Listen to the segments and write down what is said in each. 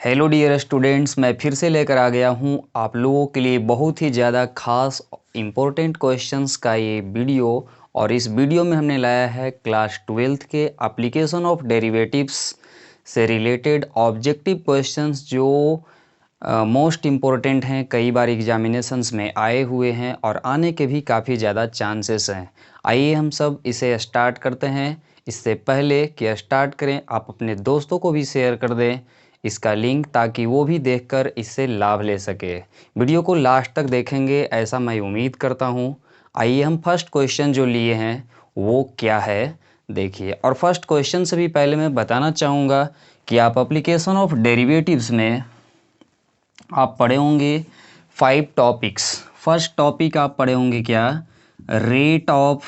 Hello dear students, मैं फिर से लेकर आ गया हूँ आप लोगों के लिए बहुत ही ज़्यादा खास इम्पोर्टेंट क्वेश्चंस का ये वीडियो। और इस वीडियो में हमने लाया है क्लास 12th के एप्लीकेशन ऑफ डेरिवेटिव्स से रिलेटेड ऑब्जेक्टिव क्वेश्चंस जो मोस्ट इम्पोर्टेंट हैं, कई बार एग्जामिनेशंस में आए हुए हैं और आने के भी काफ़ी ज़्यादा चांसेस हैं। आइए हम सब इसे स्टार्ट करते हैं। इससे पहले कि स्टार्ट करें, आप अपने दोस्तों को भी शेयर कर दें इसका लिंक, ताकि वो भी देखकर इससे लाभ ले सके। वीडियो को लास्ट तक देखेंगे ऐसा मैं उम्मीद करता हूँ। आइए हम फर्स्ट क्वेश्चन जो लिए हैं वो क्या है देखिए। और फर्स्ट क्वेश्चन से भी पहले मैं बताना चाहूँगा कि आप एप्लीकेशन ऑफ डेरिवेटिव्स में आप पढ़े होंगे 5 टॉपिक्स। फर्स्ट टॉपिक आप पढ़े होंगे क्या? Rate of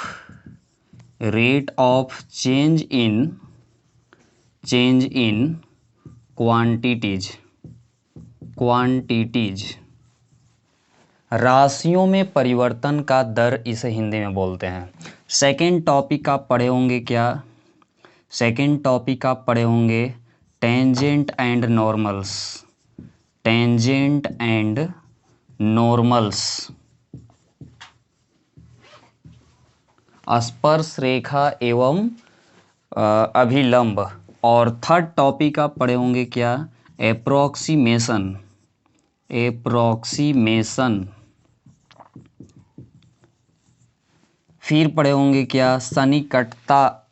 change in quantities, राशियों में परिवर्तन का दर इसे हिंदी में बोलते हैं। सेकेंड टॉपिक आप पढ़े होंगे क्या? सेकेंड टॉपिक आप पढ़े होंगे टेंजेंट एंड नॉर्मल्स, स्पर्श रेखा एवं अभिलंब। और थर्ड टॉपिक आप पढ़े होंगे क्या? एप्रोक्सीमेशन। फिर पढ़े होंगे क्या? सन्निकटता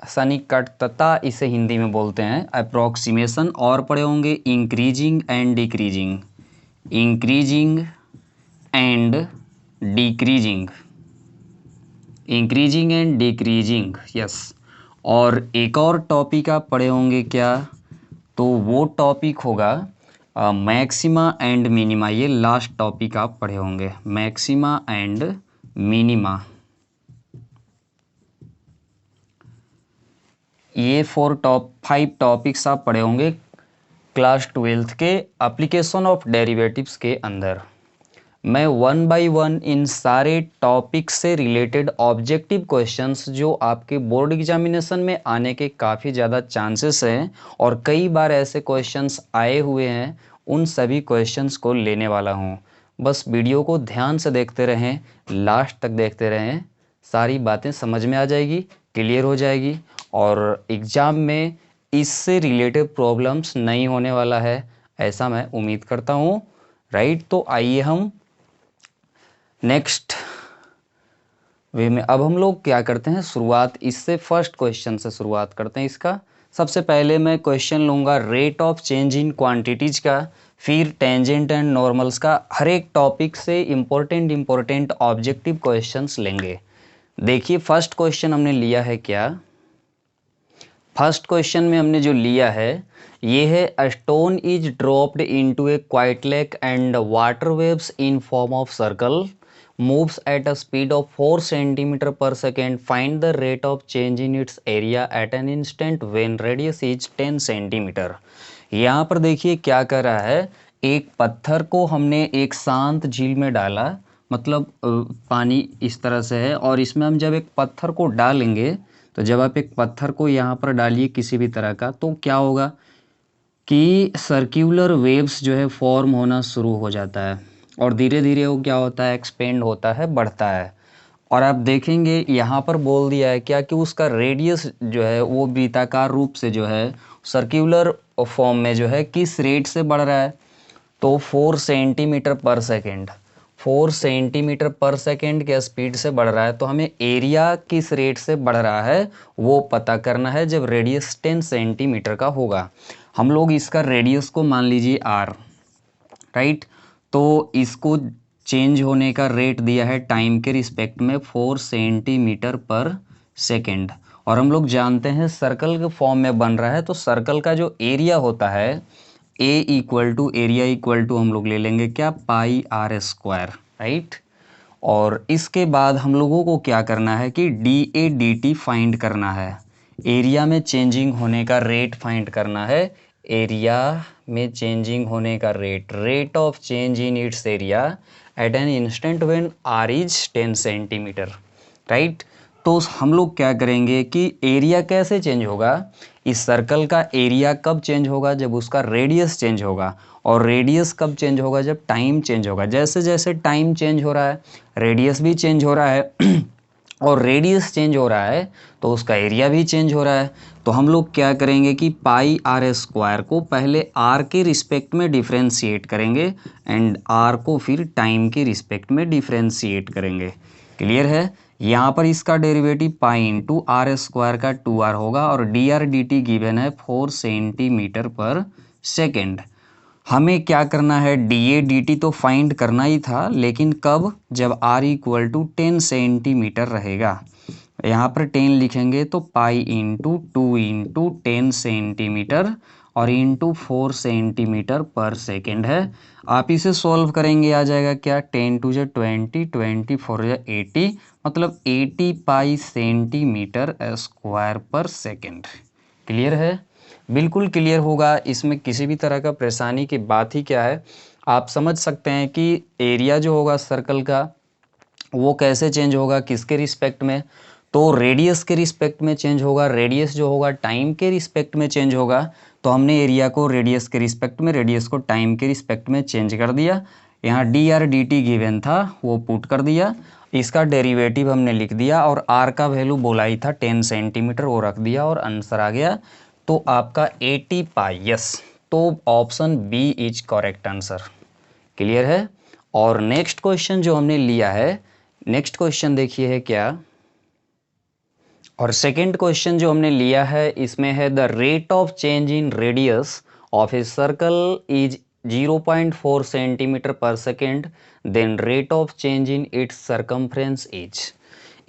इसे हिंदी में बोलते हैं अप्रोक्सीमेशन। और पढ़े होंगे इंक्रीजिंग एंड डिक्रीजिंग, यस। और एक और टॉपिक आप पढ़े होंगे क्या? तो वो टॉपिक होगा मैक्सिमा एंड मिनिमा। ये लास्ट टॉपिक आप पढ़े होंगे, मैक्सिमा एंड मिनिमा। ये 5 टॉपिक्स आप पढ़े होंगे क्लास 12th के एप्लीकेशन ऑफ डेरिवेटिव्स के अंदर। मैं 1 बाय 1 इन सारे टॉपिक्स से रिलेटेड ऑब्जेक्टिव क्वेश्चंस जो आपके बोर्ड एग्जामिनेशन में आने के काफ़ी ज़्यादा चांसेस हैं और कई बार ऐसे क्वेश्चंस आए हुए हैं, उन सभी क्वेश्चंस को लेने वाला हूं। बस वीडियो को ध्यान से देखते रहें, लास्ट तक देखते रहें, सारी बातें समझ में आ जाएगी, क्लियर हो जाएगी और एग्ज़ाम में इससे रिलेटेड प्रॉब्लम्स नहीं होने वाला है, ऐसा मैं उम्मीद करता हूँ। राइट, तो आइए हम नेक्स्ट वे में अब हम लोग क्या करते हैं, शुरुआत इससे फर्स्ट क्वेश्चन से शुरुआत करते हैं इसका। सबसे पहले मैं क्वेश्चन लूँगा rate of change in quantities का, फिर टेंजेंट एंड नॉर्मल्स का। हर एक टॉपिक से इम्पोर्टेंट ऑब्जेक्टिव क्वेश्चंस लेंगे। देखिए फर्स्ट क्वेश्चन हमने लिया है क्या? फर्स्ट क्वेश्चन में हमने जो लिया है ये है a stone is dropped into A quite lake and water waves in form of circle moves at a speed of 4 centimeter per second. Find the rate of change in its area at an instant when radius is 10 centimeter. यहाँ पर देखिए क्या कर रहा है, एक पत्थर को हमने एक शांत झील में डाला, मतलब पानी इस तरह से है और इसमें हम जब एक पत्थर को डालेंगे, तो जब आप एक पत्थर को यहाँ पर डालिए किसी भी तरह का, तो क्या होगा कि सर्क्यूलर वेव्स जो है फॉर्म होना शुरू हो जाता है और धीरे धीरे वो क्या होता है, एक्सपेंड होता है, बढ़ता है। और आप देखेंगे यहाँ पर बोल दिया है क्या कि उसका रेडियस जो है वो वृत्ताकार रूप से जो है सर्क्यूलर फॉर्म में जो है किस रेट से बढ़ रहा है, तो 4 centimetre per second, 4 centimetre per second के स्पीड से बढ़ रहा है। तो हमें एरिया किस रेट से बढ़ रहा है वो पता करना है जब रेडियस 10 सेंटीमीटर का होगा। हम लोग इसका रेडियस को मान लीजिए r, राइट। तो इसको चेंज होने का रेट दिया है टाइम के रिस्पेक्ट में 4 सेंटीमीटर पर सेकेंड। और हम लोग जानते हैं सर्कल के फॉर्म में बन रहा है, तो सर्कल का जो एरिया होता है एरिया इक्वल टू हम लोग ले लेंगे क्या, पाई r स्क्वायर, राइट। और इसके बाद हम लोगों को क्या करना है कि dt फाइंड करना है, एरिया में चेंजिंग होने का रेट फाइंड करना है। एरिया में चेंजिंग होने का rate of change in it's area at an instant when r is 10 centimetre, right. तो हम लोग क्या करेंगे कि एरिया कैसे चेंज होगा, इस सर्कल का एरिया कब चेंज होगा, जब उसका रेडियस चेंज होगा, और रेडियस कब चेंज होगा, जब टाइम चेंज होगा। जैसे जैसे टाइम चेंज हो रहा है रेडियस भी चेंज हो रहा है और रेडियस चेंज हो रहा है तो उसका एरिया भी चेंज हो रहा है। तो हम लोग क्या करेंगे कि पाई आर स्क्वायर को पहले आर के रिस्पेक्ट में डिफ्रेंशिएट करेंगे एंड आर को फिर टाइम के रिस्पेक्ट में डिफ्रेंशिएट करेंगे। क्लियर है। यहाँ पर इसका derivative pi into r square का 2r होगा और d r d t given है 4 सेंटीमीटर पर सेकेंड। हमें क्या करना है, डी ए डी टी तो फाइंड करना ही था, लेकिन कब, जब r इक्वल टू 10 सेंटीमीटर रहेगा। यहाँ पर 10 लिखेंगे तो पाई इंटू 2 इंटू 10 सेंटीमीटर और इंटू 4 सेंटीमीटर पर सेकेंड है। आप इसे सॉल्व करेंगे, आ जाएगा क्या, 10 टू जो 20, 24 जो 80, मतलब 80 पाई सेंटीमीटर स्क्वायर पर सेकेंड। क्लियर है, बिल्कुल क्लियर होगा, इसमें किसी भी तरह का परेशानी की बात ही क्या है। आप समझ सकते हैं कि एरिया जो होगा सर्कल का वो कैसे चेंज होगा, किसके रिस्पेक्ट में, तो रेडियस के रिस्पेक्ट में चेंज होगा। रेडियस जो होगा टाइम के रिस्पेक्ट में चेंज होगा। तो हमने एरिया को रेडियस के रिस्पेक्ट में, रेडियस को टाइम के रिस्पेक्ट में चेंज कर दिया। यहाँ D r d t given था वो पुट कर दिया, इसका डेरिवेटिव हमने लिख दिया और आर का वैल्यू बोला ही था 10 सेंटीमीटर, वो रख दिया और आंसर आ गया। तो आपका 80 पाई, यस, तो option B is correct answer. Clear है। और नेक्स्ट क्वेश्चन जो हमने लिया है, नेक्स्ट क्वेश्चन देखिए है क्या, और सेकंड क्वेश्चन जो हमने लिया है इसमें है the rate of change in radius of a circle is 0.4 centimetre per second, then rate of change in its circumference is.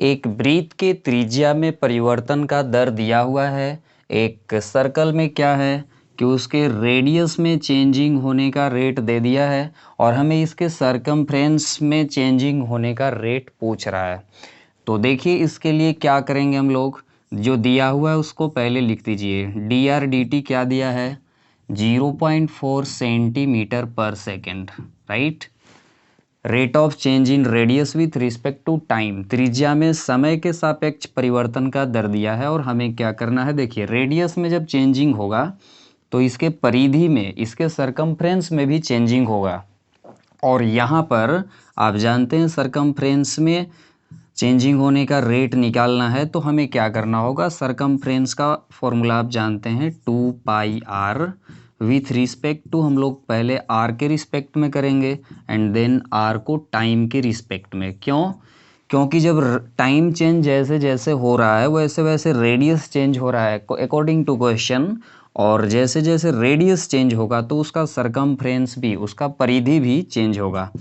एक वृत्त के त्रिज्या में परिवर्तन का दर दिया हुआ है, एक सर्कल में क्या है कि उसके रेडियस में चेंजिंग होने का रेट दे दिया है और हमें इसके सरकमफ्रेंस में चेंजिंग होने का रेट पूछ रहा है। तो देखिए इसके लिए क्या करेंगे हम लोग, जो दिया हुआ है उसको पहले लिख दीजिए। डी आर डी टी क्या दिया है, 0.4 centimetre per second, right. Rate of change in radius with respect to time, त्रिज्या में समय के सापेक्ष परिवर्तन का दर दिया है और हमें क्या करना है, देखिए रेडियस में जब चेंजिंग होगा तो इसके परिधि में, इसके सरकमफ्रेंस में भी चेंजिंग होगा। और यहाँ पर आप जानते हैं सरकमफ्रेंस में चेंजिंग होने का रेट निकालना है तो हमें क्या करना होगा, सरकमफ्रेंस का फॉर्मूला आप जानते हैं 2 पाई आर, विथ रिस्पेक्ट टू हम लोग पहले आर के रिस्पेक्ट में करेंगे एंड देन आर को टाइम के रिस्पेक्ट में। क्यों, क्योंकि जब टाइम चेंज जैसे जैसे हो रहा है वैसे वैसे रेडियस चेंज हो रहा है अकॉर्डिंग टू क्वेश्चन, और जैसे जैसे रेडियस चेंज होगा तो उसका सरकमफ्रेंस भी, उसका परिधि भी चेंज होगा।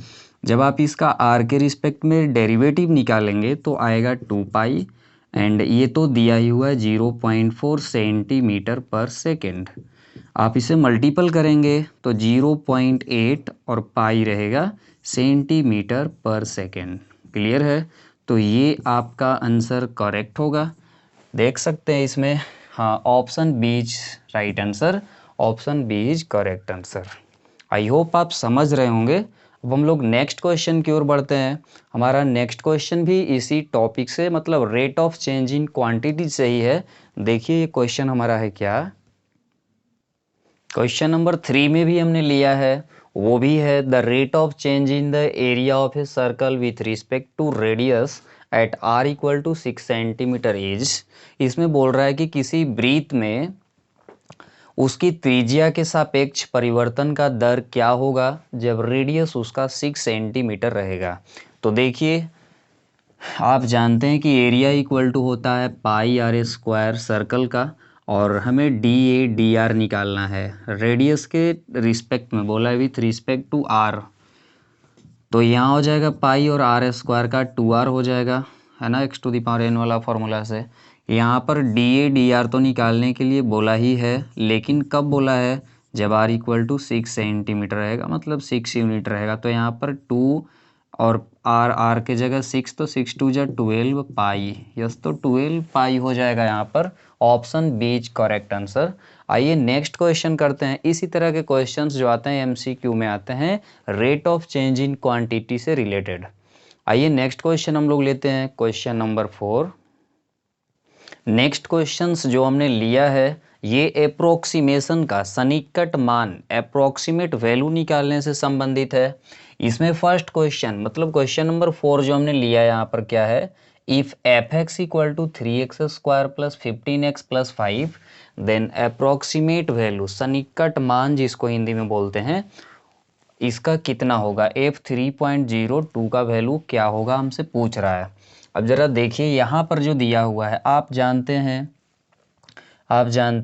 जब आप इसका आर के रिस्पेक्ट में डेरिवेटिव निकालेंगे तो आएगा 2 पाई एंड ये तो दिया ही हुआ है 0.4 सेंटीमीटर पर सेकेंड। आप इसे मल्टीपल करेंगे तो 0.8 और पाई रहेगा सेंटीमीटर पर सेकेंड। क्लियर है, तो ये आपका आंसर करेक्ट होगा। देख सकते हैं इसमें, हाँ, option B is right answer, option B is correct answer. I hope आप समझ रहे होंगे। अब हम लोग नेक्स्ट क्वेश्चन की ओर बढ़ते हैं। हमारा नेक्स्ट क्वेश्चन भी इसी टॉपिक से, मतलब rate of change in quantity से ही है। देखिए ये क्वेश्चन हमारा है क्या, क्वेश्चन नंबर 3 में भी हमने लिया है, वो भी है the rate of change in the area of a circle with respect to radius at r equal to 6 centimetre is. इसमें बोल रहा है कि किसी वृत्त में उसकी त्रिज्या के सापेक्ष परिवर्तन का दर क्या होगा जब रेडियस उसका 6 सेंटीमीटर रहेगा। तो देखिए आप जानते हैं कि एरिया इक्वल टू होता है पाई आर स्क्वायर सर्कल का, और हमें डी ए डी आर निकालना है। रेडियस के रिस्पेक्ट में बोला है विथ रिस्पेक्ट टू आर, तो यहाँ हो जाएगा पाई और आर स्क्वायर का 2r हो जाएगा, है ना, x to the power n वाला फॉर्मूला से। यहाँ पर डी ए डी आर तो निकालने के लिए बोला ही है, लेकिन कब बोला है, जब r इक्वल टू 6 सेंटीमीटर रहेगा, मतलब 6 यूनिट रहेगा। तो यहाँ पर 2 और आर के जगह 6, तो 6 टू जा 12 पाई, यस, तो 12 पाई हो जाएगा यहाँ पर। Option B is correct answer. आइए नेक्स्ट क्वेश्चन करते हैं। इसी तरह के क्वेश्चंस जो आते हैं एमसीक्यू में आते हैं rate of change in quantity से रिलेटेड। आइए नेक्स्ट क्वेश्चन हम लोग लेते हैं, क्वेश्चन नंबर 4। नेक्स्ट क्वेश्चंस जो हमने लिया है ये अप्रोक्सीमेशन का सन्निकट मान अप्रोक्सीमेट वैल्यू निकालने से संबंधित है। इसमें फर्स्ट क्वेश्चन मतलब क्वेश्चन नंबर 4 जो हमने लिया यहाँ पर क्या है, if f x equal to 3x square plus 15x plus 5 then approximate value सन्निकट मान जिसको हिंदी में बोलते हैं इसका कितना होगा, f3.02 का वैल्यू क्या होगा हमसे पूछ रहा है। अब जरा देखिए यहाँ पर जो दिया हुआ है आप जानते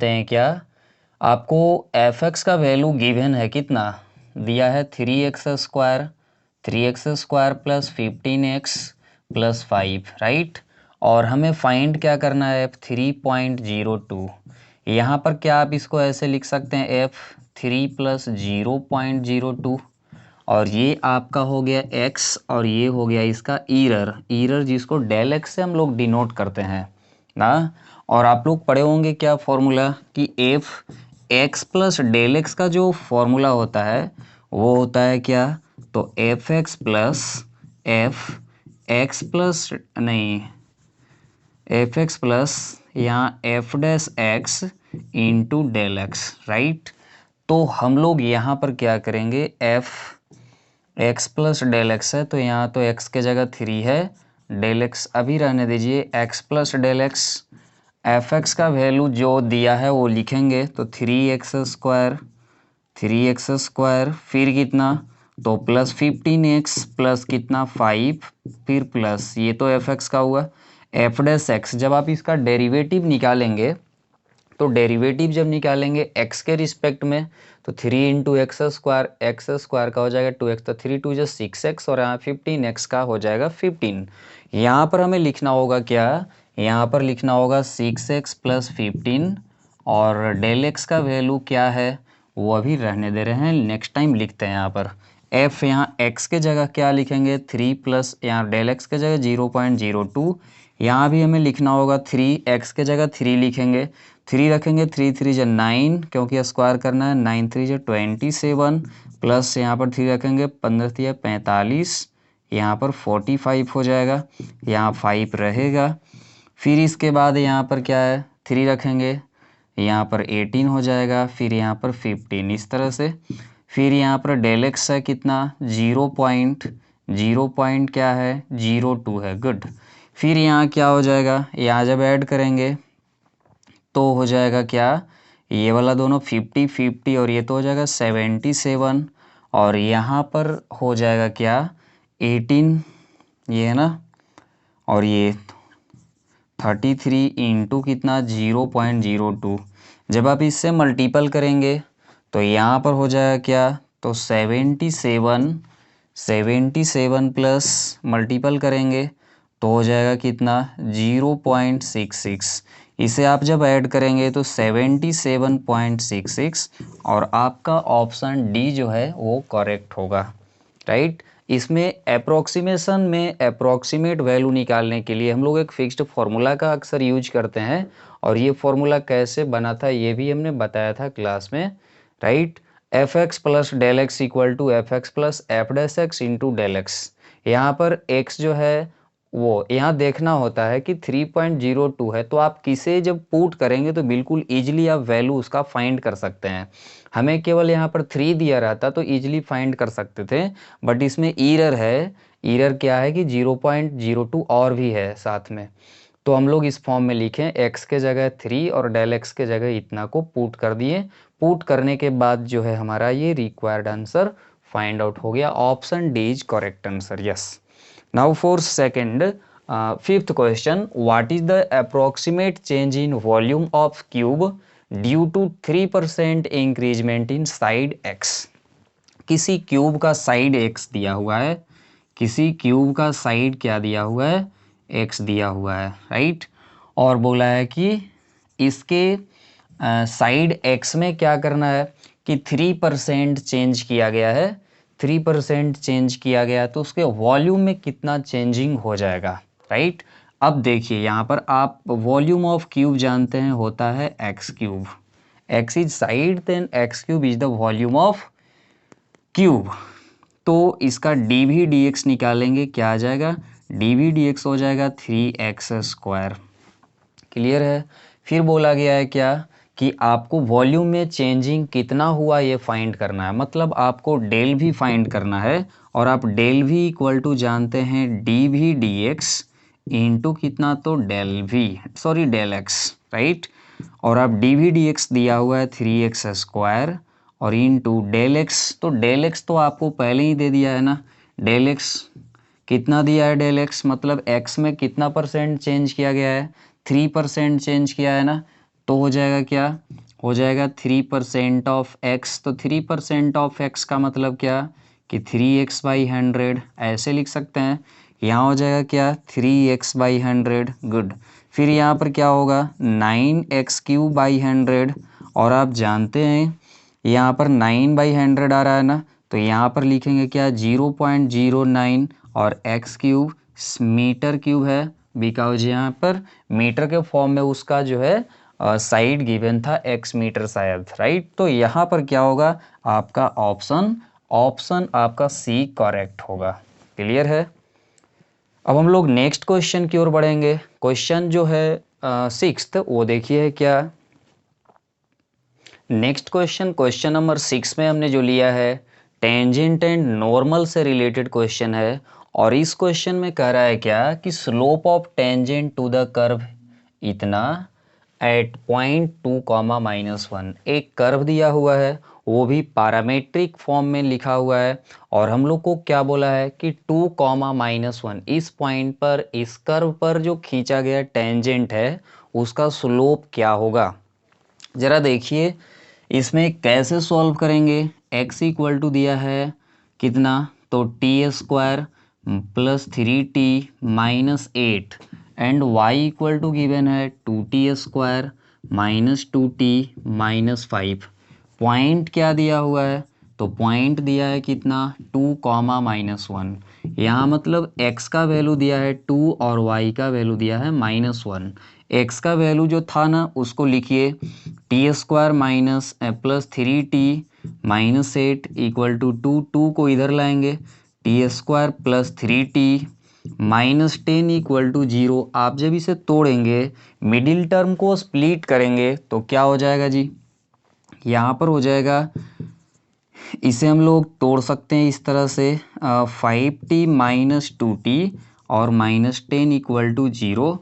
हैं क्या, आपको f(x) का वैल्यू गिवन है, कितना दिया है 3x square plus 15x plus 5 right. और हमें फाइंड क्या करना है f3.02। यहाँ पर क्या आप इसको ऐसे लिख सकते हैं f3 प्लस 0.02 और ये आपका हो गया x और ये हो गया इसका ईरर जिसको डेल x से हम लोग डिनोट करते हैं ना। और आप लोग पढ़े होंगे क्या फॉर्मूला कि f x plus del x का जो फॉर्मूला होता है वो होता है क्या, तो एफ एक्स प्लस यहाँ f dash x into del x right. तो हम लोग यहाँ पर क्या करेंगे, f x plus del x है तो यहाँ तो एक्स के जगह 3 है, डेल एक्स अभी रहने दीजिए, x plus del x, f x का वैल्यू जो दिया है वो लिखेंगे तो 3x स्क्वायर फिर कितना, तो प्लस 15x प्लस कितना 5 फिर प्लस ये तो एफ एक्स का हुआ, एफ डैश एक्स जब आप इसका डेरिवेटिव निकालेंगे तो डेरिवेटिव जब निकालेंगे x के रिस्पेक्ट में तो 3 इंटू एक्स स्क्वायर का हो जाएगा 2x, तो 3 2 जो 6x और यहाँ 15x का हो जाएगा 15। यहाँ पर हमें लिखना होगा क्या, यहाँ पर लिखना होगा 6x प्लस 15 और डेल एक्स का वैल्यू क्या है वो अभी रहने दे रहे हैं, नेक्स्ट टाइम लिखते हैं। यहाँ पर f यहाँ x के जगह क्या लिखेंगे 3 प्लस यहाँ डेल एक्स के जगह 0.02, यहाँ भी हमें लिखना होगा 3x के जगह 3 लिखेंगे, 3 रखेंगे 3 3 जो 9 क्योंकि स्क्वायर करना है, 9 3 जो 27 प्लस यहाँ पर 3 रखेंगे 15 3 45, यहाँ पर 45 हो जाएगा, यहाँ 5 रहेगा। फिर इसके बाद यहाँ पर क्या है 3 रखेंगे, यहाँ पर 18 हो जाएगा, फिर यहाँ पर 15 इस तरह से। फिर यहाँ पर डेल एक्स है कितना 0 पॉइंट क्या है 02 है, गुड। फिर यहाँ क्या हो जाएगा, यहाँ जब ऐड करेंगे तो हो जाएगा क्या, ये वाला दोनों 50 50 और ये तो हो जाएगा 77 और यहाँ पर हो जाएगा क्या 18 ये है ना, और ये 33 इंटू कितना 0.02। जब आप इससे मल्टीपल करेंगे तो यहाँ पर हो जाएगा क्या, तो 77 प्लस मल्टीपल करेंगे तो हो जाएगा कितना 0.66। इसे आप जब ऐड करेंगे तो 77.66 और आपका ऑप्शन डी जो है वो करेक्ट होगा राइट। इसमें अप्रोक्सीमेशन में अप्रोक्सीमेट वैल्यू निकालने के लिए हम लोग एक फिक्स्ड फार्मूला का अक्सर यूज करते हैं और ये फार्मूला कैसे बना था ये भी हमने बताया था क्लास में right. F x plus del x equal to f x plus f dash x into del x. यहाँ पर x जो है वो यहाँ देखना होता है कि 3.02 है तो आप किसे जब पुट करेंगे तो बिल्कुल ईजिली आप वैल्यू उसका फाइंड कर सकते हैं। हमें केवल यहाँ पर 3 दिया रहता तो ईजिली फाइंड कर सकते थे, बट इसमें ईरर है, ईरर क्या है कि 0.02 और भी है साथ में, तो हम लोग इस फॉर्म में लिखें x के जगह 3 और डेल x के जगह इतना को पुट कर दिए। पुट करने के बाद जो है हमारा ये रिक्वायर्ड आंसर फाइंड आउट हो गया, option D is correct answer, yes. Now for second fifth question, what is the approximate change in volume of cube due to 3% increasement in side x। किसी क्यूब का side x दिया हुआ है, किसी cube का side क्या दिया हुआ है x दिया हुआ है राइट, और बोला है कि इसके साइड x में क्या करना है कि 3% चेंज किया गया है, 3% चेंज किया गया तो उसके वॉल्यूम में कितना चेंजिंग हो जाएगा राइट। अब देखिए यहाँ पर आप वॉल्यूम ऑफ क्यूब जानते हैं होता है x cube, x is side then x cube is the volume of cube. तो इसका डी वी डी एक्स निकालेंगे क्या आ जाएगा, डी वी डी एक्स हो जाएगा 3x स्क्वायर, क्लियर है। फिर बोला गया है क्या कि आपको वॉल्यूम में चेंजिंग कितना हुआ ये फाइंड करना है, मतलब आपको डेल भी फाइंड करना है। और आप डेल भी इक्वल टू जानते हैं d v d x into कितना, तो डेल एक्स, राइट। और आप डी वी डी एक्स दिया हुआ है 3x² और इंटू डेल एक्स, तो डेल एक्स तो आपको पहले ही दे दिया है ना। डेल एक्स कितना दिया है, डेल एक्स मतलब एक्स में कितना परसेंट चेंज किया गया है, 3% चेंज किया है ना। तो हो जाएगा क्या, हो जाएगा 3% ऑफ एक्स। तो 3% ऑफ एक्स का मतलब क्या कि 3x/100 ऐसे लिख सकते हैं। यहाँ हो जाएगा क्या, 3x/100, गुड। फिर यहाँ पर क्या होगा, 9x³/100। और आप जानते हैं यहाँ पर 9/100 आ रहा है ना, तो यहाँ पर लिखेंगे क्या, 0.09। और x³ मीटर क्यूब है, बिकॉज यहाँ पर मीटर के फॉर्म में उसका जो है साइड गिवन था x मीटर शायद, राइट। तो यहाँ पर क्या होगा, आपका ऑप्शन आपका सी करेक्ट होगा। क्लियर है। अब हम लोग नेक्स्ट क्वेश्चन की ओर बढ़ेंगे। क्वेश्चन जो है 6th, वो देखिए क्या। नेक्स्ट क्वेश्चन नंबर 6 में हमने जो लिया है टेंजेंट एंड नॉर्मल से रिलेटेड क्वेश्चन है। और इस क्वेश्चन में कह रहा है क्या कि slope of tangent to the curve इतना एट पॉइंट 2, -1। एक कर्व दिया हुआ है, वो भी पैरामेट्रिक फॉर्म में लिखा हुआ है। और हम लोग को क्या बोला है कि 2, -1 इस पॉइंट पर, इस कर्व पर जो खींचा गया टेंजेंट है उसका स्लोप क्या होगा। जरा देखिए इसमें कैसे सॉल्व करेंगे। x इक्वल टू दिया है कितना, तो t² + 3t - 8 and y equal to given है 2t² - 2t - 5। पॉइंट क्या दिया हुआ है, तो पॉइंट दिया है कितना, 2, -1। यहाँ मतलब x का वैल्यू दिया है 2 और y का वैल्यू दिया है -1। x का वैल्यू जो था ना उसको लिखिए t² + 3t - 8 इक्वल टू 2, 2 को इधर लाएंगे, t² + 3t - 10 इक्वल टू 0। आप जब इसे तोड़ेंगे, मिडिल टर्म को स्प्लिट करेंगे तो क्या हो जाएगा जी, यहाँ पर हो जाएगा, इसे हम लोग तोड़ सकते हैं इस तरह से 5t - 2t और -10 इक्वल टू 0।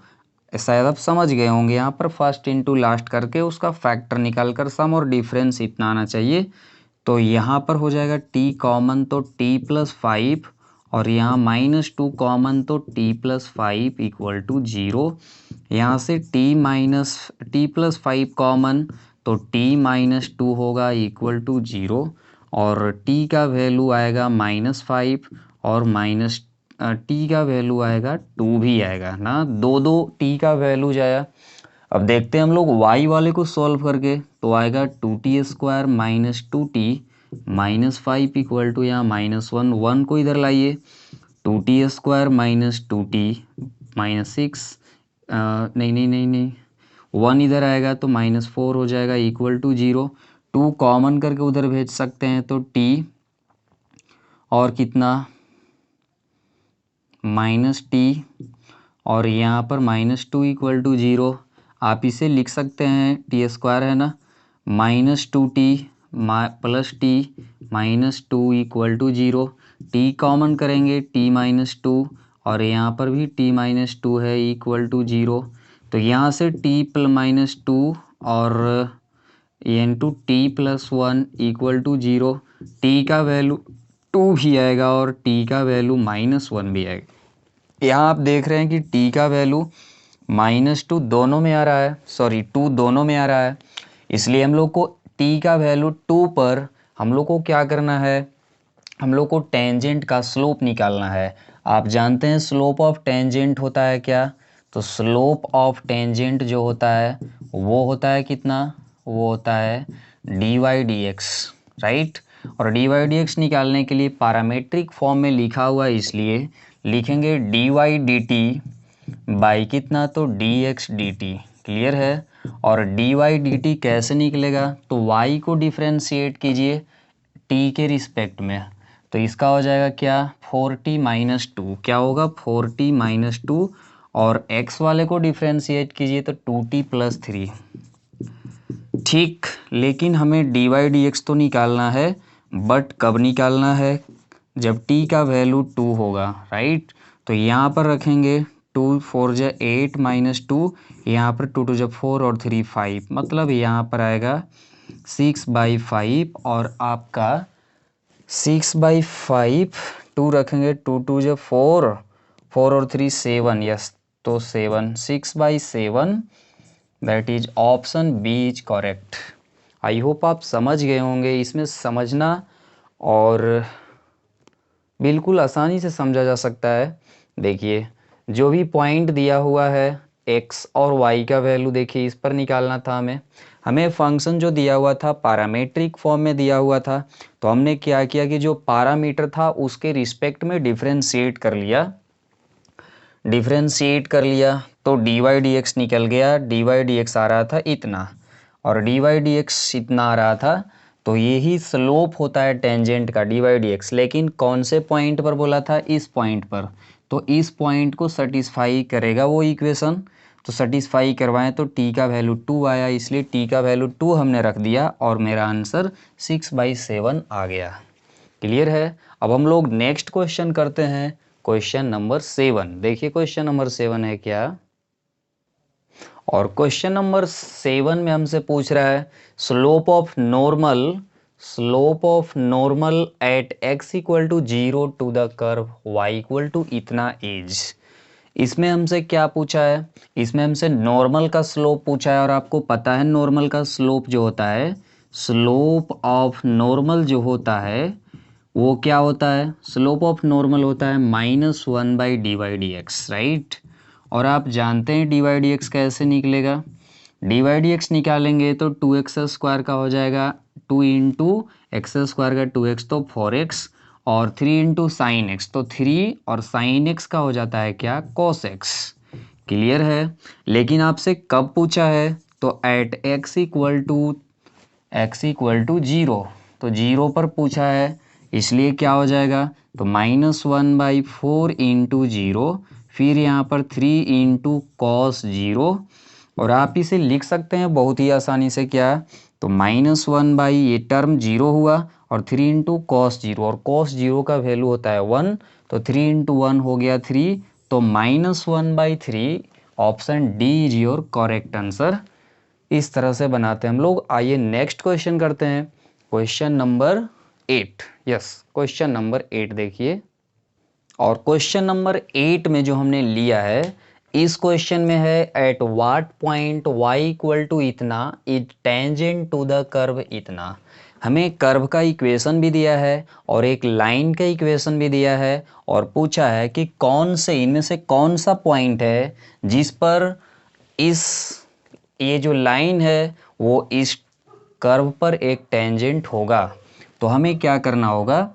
शायद आप समझ गए होंगे, यहाँ पर फर्स्ट इंटू लास्ट करके उसका फैक्टर निकाल कर सम और डिफरेंस इतना आना चाहिए। तो यहाँ पर हो जाएगा t कॉमन तो t + 5 और यहाँ -2 कॉमन तो t + 5 इक्वल टू 0। यहाँ से t + 5 कॉमन तो t - 2 होगा इक्वल टू 0। और t का वैल्यू आएगा -5 और t का वैल्यू आएगा 2 भी आएगा ना, दो t का वैल्यू जाया। अब देखते हैं हम लोग y वाले को सॉल्व करके, तो आएगा 2t² - 2t - 5 इक्वल टू यहाँ -1, 1 को इधर लाइए, 2t² - 2t - 6, नहीं 1 इधर आएगा तो -4 हो जाएगा इक्वल टू 0। 2 कॉमन करके उधर भेज सकते हैं तो t और कितना -t और यहाँ पर -2 इक्वल टू 0। आप इसे लिख सकते हैं t² है ना, -2t + t -2 equal to 0। t common करेंगे t - 2 और यहाँ पर भी t - 2 है इक्वल टू 0। तो यहाँ से t - 2 और into t + 1 equal to 0। t का वैल्यू 2 भी आएगा और t का वैल्यू -1 भी आएगा। यहाँ आप देख रहे हैं कि t का वैल्यू -2 दोनों में आ रहा है, 2 दोनों में आ रहा है। इसलिए हम लोग को t का वैल्यू 2 पर हम लोग को क्या करना है, हम लोग को टेंजेंट का स्लोप निकालना है। आप जानते हैं स्लोप ऑफ टेंजेंट होता है क्या, तो स्लोप ऑफ टेंजेंट जो होता है वो होता है कितना, वो होता है dy/dx, राइट। और dy/dx निकालने के लिए पैरामेट्रिक फॉर्म में लिखा हुआ है, इसलिए लिखेंगे dy/dt बाई कितना, तो dx/dt। क्लियर है। और dy/dt कैसे निकलेगा, तो y को डिफरेंशिएट कीजिए t के रिस्पेक्ट में, तो इसका हो जाएगा क्या, 4t - 2, क्या होगा 4t - 2 और x वाले को डिफरेंशिएट कीजिए तो 2t + 3। ठीक, लेकिन हमें डी वाई डी एक्स तो निकालना है, बट कब निकालना है? जब t का वैल्यू 2 होगा, राइट। तो यहाँ पर रखेंगे 2 4 जा 8 -2, यहाँ पर 2 2 जा 4 और 3 5, मतलब यहाँ पर आएगा 6/5 और आपका 6/5 2 रखेंगे, 2 2 जा 4 4 और 3 7, यस, तो 7 6/7, that is option B is correct. I hope आप समझ गए होंगे। इसमें समझना और बिल्कुल आसानी से समझा जा सकता है। देखिए, जो भी पॉइंट दिया हुआ है x और y का वैल्यू, देखिए इस पर निकालना था हमें फंक्शन जो दिया हुआ था पैरामीट्रिक फॉर्म में दिया हुआ था, तो हमने क्या किया कि जो पैरामीटर था उसके रिस्पेक्ट में डिफरेंशिएट कर लिया, तो डी वाई डी एक्स निकल गया। डी वाई डी एक्स आ रहा था इतना और डी वाई डी एक्स इतना आ रहा था, तो यही स्लोप होता है टेंजेंट का, डी वाई डी एक्स। लेकिन कौन से पॉइंट पर बोला था? इस पॉइंट पर। तो इस पॉइंट को सेटिस्फाई करेगा वो इक्वेशन, तो सेटिस्फाई करवाएं तो t का वैल्यू 2 आया, इसलिए t का वैल्यू 2 हमने रख दिया और मेरा आंसर 6/7 आ गया। क्लियर है? अब हम लोग नेक्स्ट क्वेश्चन करते हैं, क्वेश्चन नंबर 7। देखिए क्वेश्चन नंबर 7 है क्या, और क्वेश्चन नंबर 7 में हमसे पूछ रहा है slope of normal at x equal to 0 to the curve y equal to इतना एज। इसमें हमसे क्या पूछा है? इसमें हमसे नॉर्मल का स्लोप पूछा है, और आपको पता है नॉर्मल का स्लोप जो होता है, स्लोप ऑफ नॉर्मल जो होता है वो क्या होता है? स्लोप ऑफ नॉर्मल होता है -1 d y d x, right. और आप जानते हैं डी वाई डी एक्स कैसे निकलेगा? डी वाई डी एक्स निकालेंगे तो 2x² का हो जाएगा, 2 इंटू एक्स स्क्वायर का 2x तो 4x, और 3 इंटू साइन एक्स तो 3, और साइन एक्स का हो जाता है क्या? cos x। क्लियर है? लेकिन आपसे कब पूछा है? तो एट x इक्वल टू 0, तो 0 पर पूछा है, इसलिए क्या हो जाएगा? तो -1/4 इंटू 0, फिर यहाँ पर 3 इंटू कॉस 0, और आप इसे लिख सकते हैं बहुत ही आसानी से, क्या? तो -1 ये टर्म 0 हुआ, और 3 इंटू कॉस 0, और कॉस 0 का वैल्यू होता है 1, तो 3 इंटू 1 हो गया 3, तो -1/3, option D is your correct answer. इस तरह से बनाते हैं हम लोग। आइए नेक्स्ट क्वेश्चन करते हैं, question number 8। Yes, question number 8 देखिए, और क्वेश्चन नंबर 8 में जो हमने लिया है, इस क्वेश्चन में है at what point y equal to इतना is tangent to the curve इतना। हमें कर्व का इक्वेशन भी दिया है और एक लाइन का इक्वेशन भी दिया है, और पूछा है कि कौन से इनमें से कौन सा पॉइंट है जिस पर ये जो लाइन है वो इस कर्व पर एक टेंजेंट होगा। तो हमें क्या करना होगा?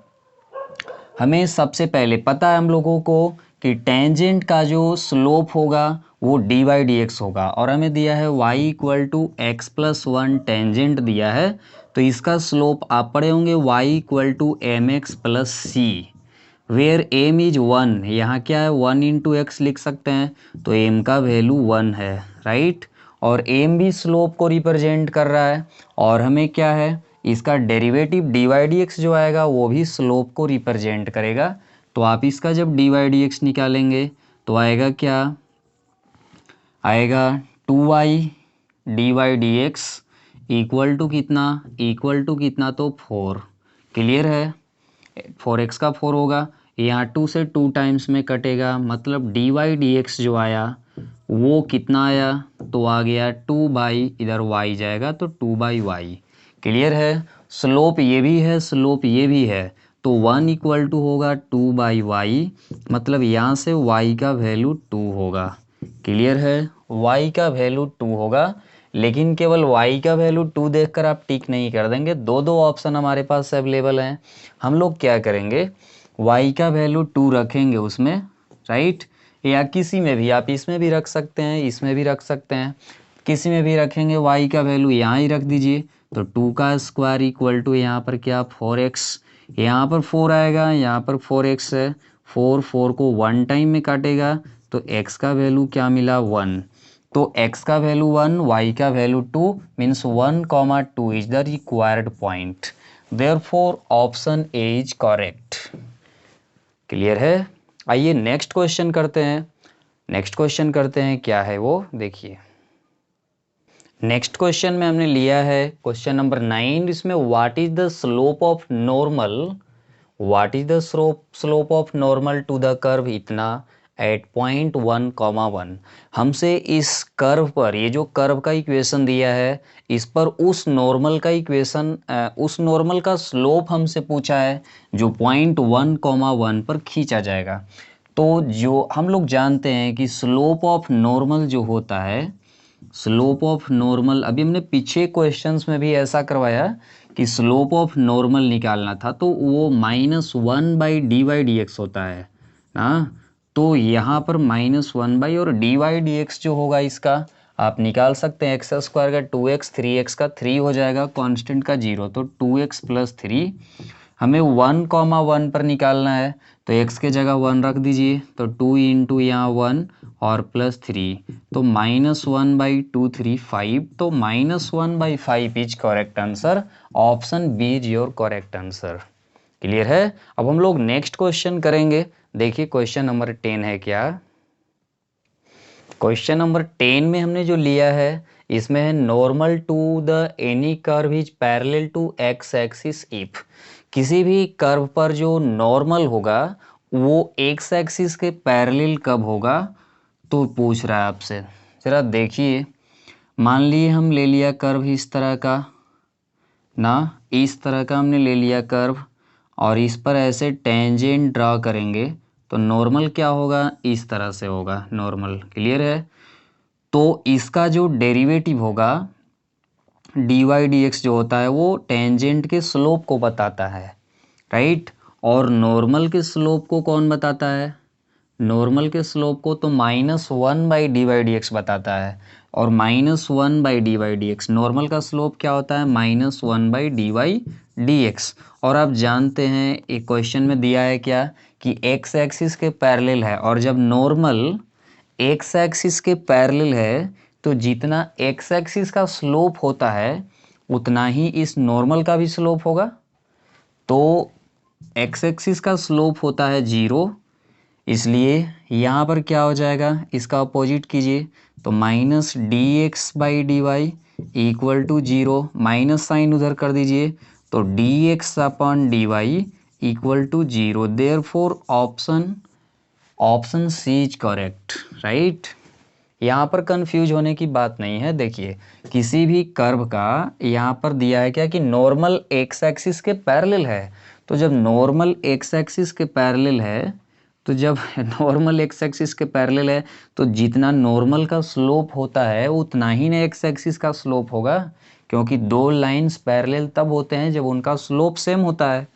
हमें सबसे पहले पता है हम लोगों को कि टेंजेंट का जो स्लोप होगा वो डी वाई डी एक्स होगा, और हमें दिया है y equal to x plus 1 tangent दिया है, तो इसका स्लोप आप पढ़े होंगे y equal to m x plus c, where m is 1। यहाँ क्या है? 1 इंटू एक्स लिख सकते हैं, तो m का वैल्यू 1 है, राइट। और m भी स्लोप को रिप्रेजेंट कर रहा है, और हमें क्या है? इसका derivative d y d x जो आएगा वो भी स्लोप को रिप्रेजेंट करेगा। तो आप इसका जब डी वाई डी एक्स निकालेंगे तो आएगा क्या? आएगा 2y d y d x equal to कितना? तो 4। क्लियर है? 4x का 4 होगा, यहाँ 2 से 2 टाइम्स में कटेगा, मतलब डी वाई डी एक्स जो आया वो कितना आया? तो आ गया 2 इधर y जाएगा तो 2/y। क्लियर है? स्लोप ये भी है, स्लोप ये भी है, तो 1 इक्वल टू होगा 2/y, मतलब यहाँ से y का वैल्यू 2 होगा। क्लियर है? y का वैल्यू 2 होगा, लेकिन केवल y का वैल्यू 2 देखकर आप टिक नहीं कर देंगे। दो ऑप्शन हमारे पास अवेलेबल हैं। हम लोग क्या करेंगे? y का वैल्यू 2 रखेंगे उसमें, राइट, या किसी में भी, आप इसमें भी रख सकते हैं, इसमें भी रख सकते हैं, किसी में भी रखेंगे। y का वैल्यू यहाँ ही रख दीजिए, तो 2 का स्क्वायर इक्वल टू यहाँ पर क्या? 4x, यहाँ पर 4 आएगा, यहाँ पर 4x है, 4 को 1 टाइम में काटेगा, तो x का वैल्यू क्या मिला? 1। तो x का वैल्यू 1, y का value 2 means 1,2 is the required point. Therefore option A is correct. Clear है। आइए नेक्स्ट क्वेश्चन करते हैं। नेक्स्ट क्वेश्चन करते हैं, क्या है वो देखिए। नेक्स्ट क्वेश्चन में हमने लिया है क्वेश्चन नंबर 9। इसमें what is the slope of normal, what is the slope of normal to the curve इतना एट पॉइंट 1,1। हमसे इस कर्व पर, ये जो कर्व का इक्वेशन दिया है, इस पर उस नॉर्मल का इक्वेशन, उस नॉर्मल का स्लोप हमसे पूछा है जो पॉइंट 1,1 पर खींचा जाएगा। तो जो हम लोग जानते हैं कि स्लोप ऑफ नॉर्मल जो होता है, स्लोप ऑफ नॉर्मल, अभी हमने पीछे क्वेश्चंस में भी ऐसा करवाया कि स्लोप ऑफ नॉर्मल निकालना था, तो वो -1/dy/dx होता है ना। तो यहाँ पर -1 और dy/dx जो होगा इसका आप निकाल सकते हैं। x² का 2x, 3x का 3 हो जाएगा, कांस्टेंट का 0, तो 2x + 3। हमें 1,1 पर निकालना है, तो x के जगह 1 रख दीजिए, तो 2 इंटू यहाँ 1 और +3, तो -1/2, 3, 5, तो -1/5 is correct answer. Option B is your correct answer. Clear है। अब हम लोग नेक्स्ट क्वेश्चन करेंगे। देखिए क्वेश्चन नंबर 10 है क्या। क्वेश्चन नंबर 10 में हमने जो लिया है, इसमें है normal to the any curve is parallel to x axis if. किसी भी कर्व पर जो नॉर्मल होगा वो एक्स एक्सिस के पैरेलल कब होगा, तो पूछ रहा है आपसे। जरा देखिए, मान लिए हम ले लिया कर्व इस तरह का ना, इस तरह का हमने ले लिया कर्व, और इस पर ऐसे टेंजेंट ड्रा करेंगे, तो नॉर्मल क्या होगा, इस तरह से होगा नॉर्मल। क्लियर है। तो इसका जो डेरिवेटिव होगा dy/dx जो होता है वो टेंजेंट के स्लोप को बताता है, राइट। और नॉर्मल के स्लोप को कौन बताता है, नॉर्मल के स्लोप को तो -1/dy/dx बताता है। और -1/dy/dx, नॉर्मल का स्लोप क्या होता है, -1/dy/dx। और आप जानते हैं एक क्वेश्चन में दिया है क्या, कि x एक्सिस के पैरेलल है, और जब नॉर्मल x एक्सिस के पैरेलल है तो जितना x एक्सिस का स्लोप होता है उतना ही इस नॉर्मल का भी स्लोप होगा। तो x एक्सिस का स्लोप होता है 0, इसलिए यहाँ पर क्या हो जाएगा, इसका अपोजिट कीजिए, तो -dx/dy = 0, माइनस साइन उधर कर दीजिए, तो dx/dy = 0। Therefore option C is correct, right. यहाँ पर कंफ्यूज होने की बात नहीं है। देखिए किसी भी कर्व का यहाँ पर दिया है क्या, कि नॉर्मल एक्स एक्सिस के पैरेलल है। तो जब नॉर्मल एक्स एक्सिस के पैरेलल है, तो जब नॉर्मल एक्स एक्सिस के पैरेलल है, तो जितना नॉर्मल का स्लोप होता है उतना ही ना एक्स एक्सिस का स्लोप होगा, क्योंकि दो लाइंस पैरेलल तब होते हैं जब उनका स्लोप सेम होता है।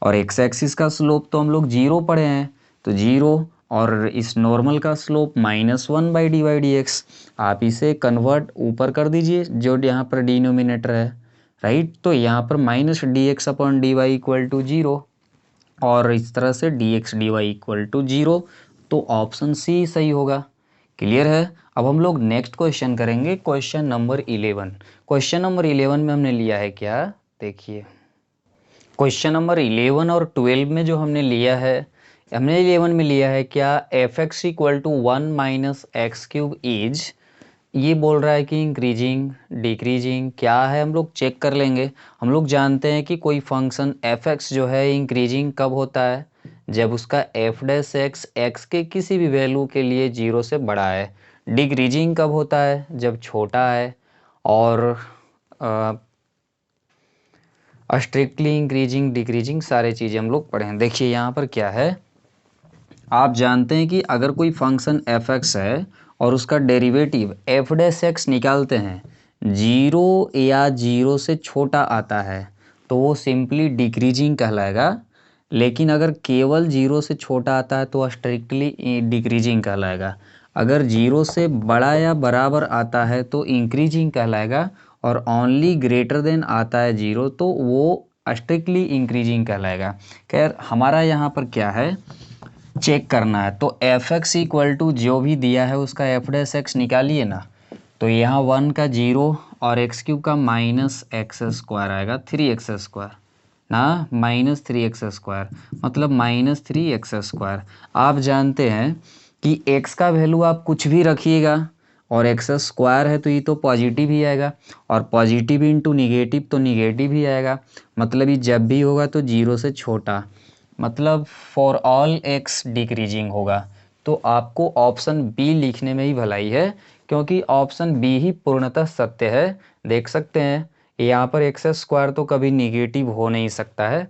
और एक्स एक्सिस का स्लोप तो हम लोग 0 पढ़े हैं, तो 0, और इस नॉर्मल का स्लोप -1/dy/dx। आप इसे कन्वर्ट ऊपर कर दीजिए जो यहाँ पर डिनोमिनेटर है, राइट। तो यहाँ पर -dx/dy = 0, और इस तरह से dx/dy = 0। तो ऑप्शन सी सही होगा। क्लियर है। अब हम लोग नेक्स्ट क्वेश्चन करेंगे, क्वेश्चन नंबर 11। क्वेश्चन नंबर 11 में हमने लिया है क्या, देखिए क्वेश्चन नंबर 11 और 12 में जो हमने लिया है, हमने 11 में लिया है क्या, fx = 1 - x³ इज, ये बोल रहा है कि इंक्रीजिंग डिक्रीजिंग क्या है, हम लोग चेक कर लेंगे। हम लोग जानते हैं कि कोई फंक्शन fx जो है इंक्रीजिंग कब होता है, जब उसका f' x के किसी भी वैल्यू के लिए 0 से बड़ा है। डिक्रीजिंग कब होता है, जब छोटा है। और स्ट्रिक्टली इंक्रीजिंग डिक्रीजिंग सारे चीज़ें हम लोग पढ़े हैं। देखिए यहाँ पर क्या है, आप जानते हैं कि अगर कोई फंक्शन f(x) है और उसका डेरिवेटिव f' निकालते हैं, 0 या 0 से छोटा आता है तो वो सिंपली डिक्रीजिंग कहलाएगा। लेकिन अगर केवल 0 से छोटा आता है तो स्ट्रिक्टली डिक्रीजिंग कहलाएगा। अगर 0 से बड़ा या बराबर आता है तो इंक्रीजिंग कहलाएगा, और ओनली ग्रेटर देन आता है 0 तो वो स्ट्रिक्टली इंक्रीजिंग कहलाएगा। खैर हमारा यहाँ पर क्या है, चेक करना है। तो एफ एक्स इक्वल टू जो भी दिया है उसका एफ डैश एक्स निकालिए ना। तो यहाँ 1 का 0 और एक्स क्यूब का माइनस एक्स स्क्वायर आएगा 3x स्क्वायर ना, माइनस 3x स्क्वायर मतलब माइनस 3x स्क्वायर। आप जानते हैं कि x का वैल्यू आप कुछ भी रखिएगा और एक्स स्क्वायर है तो ये तो पॉजिटिव ही आएगा, और पॉजिटिव इंटू निगेटिव तो निगेटिव ही आएगा। मतलब ये जब भी होगा तो 0 से छोटा, मतलब फॉर ऑल एक्स डिक्रीजिंग होगा। तो आपको ऑप्शन बी लिखने में ही भलाई है, क्योंकि ऑप्शन बी ही पूर्णतः सत्य है। देख सकते हैं यहाँ पर एक्स स्क्वायर तो कभी निगेटिव हो नहीं सकता है,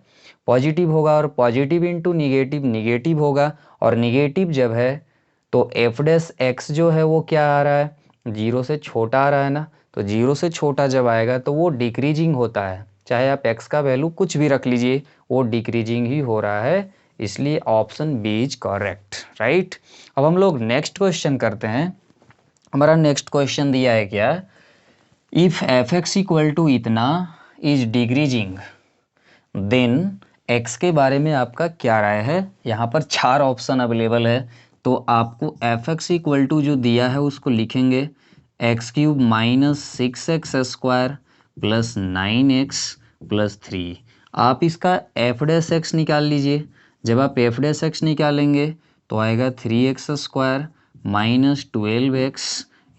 पॉजिटिव होगा, और पॉजिटिव इंटू निगेटिव निगेटिव होगा, और निगेटिव जब है तो एफ डैश एक्स जो है वो क्या आ रहा है, 0 से छोटा आ रहा है ना। तो 0 से छोटा जब आएगा तो वो डिक्रीजिंग होता है, चाहे आप एक्स का वैल्यू कुछ भी रख लीजिए वो डिक्रीजिंग ही हो रहा है। इसलिए option B is correct, right. अब हम लोग नेक्स्ट क्वेश्चन करते हैं। हमारा नेक्स्ट क्वेश्चन दिया है क्या, if f x equal to इतना इज डिक्रीजिंग देन एक्स के बारे में आपका क्या राय है। यहाँ पर 4 ऑप्शन अवेलेबल है, तो आपको एफ एक्स इक्वल टू जो दिया है उसको लिखेंगे x cube minus 6x square plus 9x plus 3। आप इसका एफ डैश एक्स निकाल लीजिए। जब आप एफ डैश एक्स निकालेंगे तो आएगा 3x स्क्वायर माइनस 12x,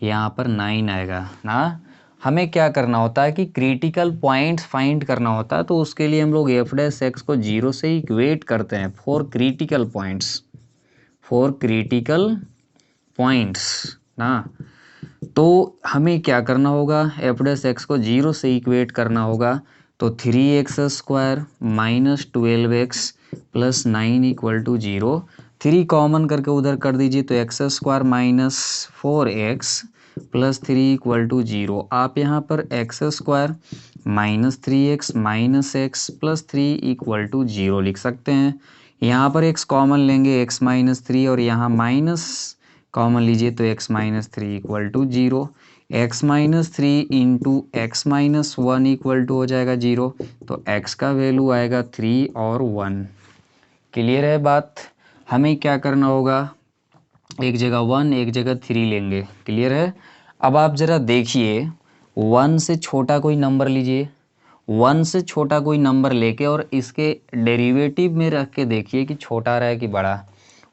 यहाँ पर 9 आएगा ना। हमें क्या करना होता है कि क्रिटिकल पॉइंट्स फाइंड करना होता है, तो उसके लिए हम लोग एफ डैश एक्स को 0 से इक्वेट करते हैं for critical points, for critical points ना। तो हमें क्या करना होगा, एफ डैश एक्स को 0 से इक्वेट करना होगा। तो 3x square minus 12x plus 9 equal to 0। 3 common करके उधर कर दीजिए तो x square minus 4x plus 3 equal to 0। आप यहाँ पर x square minus 3x minus x plus 3 equal to 0 लिख सकते हैं। यहाँ पर x कॉमन लेंगे x माइनस 3, और यहाँ माइनस कॉमन लीजिए तो x minus 3 equal to 0। x minus 3 into x minus 1 equal to हो जाएगा 0। तो x का वैल्यू आएगा 3 और 1। क्लियर है बात। हमें क्या करना होगा, एक जगह 1 एक जगह 3 लेंगे। क्लियर है। अब आप ज़रा देखिए 1 से छोटा कोई नंबर लीजिए, 1 से छोटा कोई नंबर लेके और इसके डेरिवेटिव में रख के देखिए कि छोटा रहा है कि बड़ा।